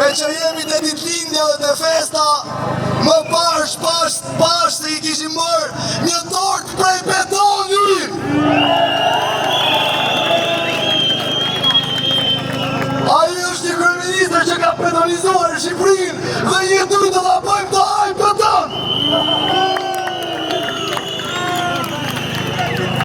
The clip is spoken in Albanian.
Me që jemi të ditlindja dhe të festa, më pash se i kishim mërë një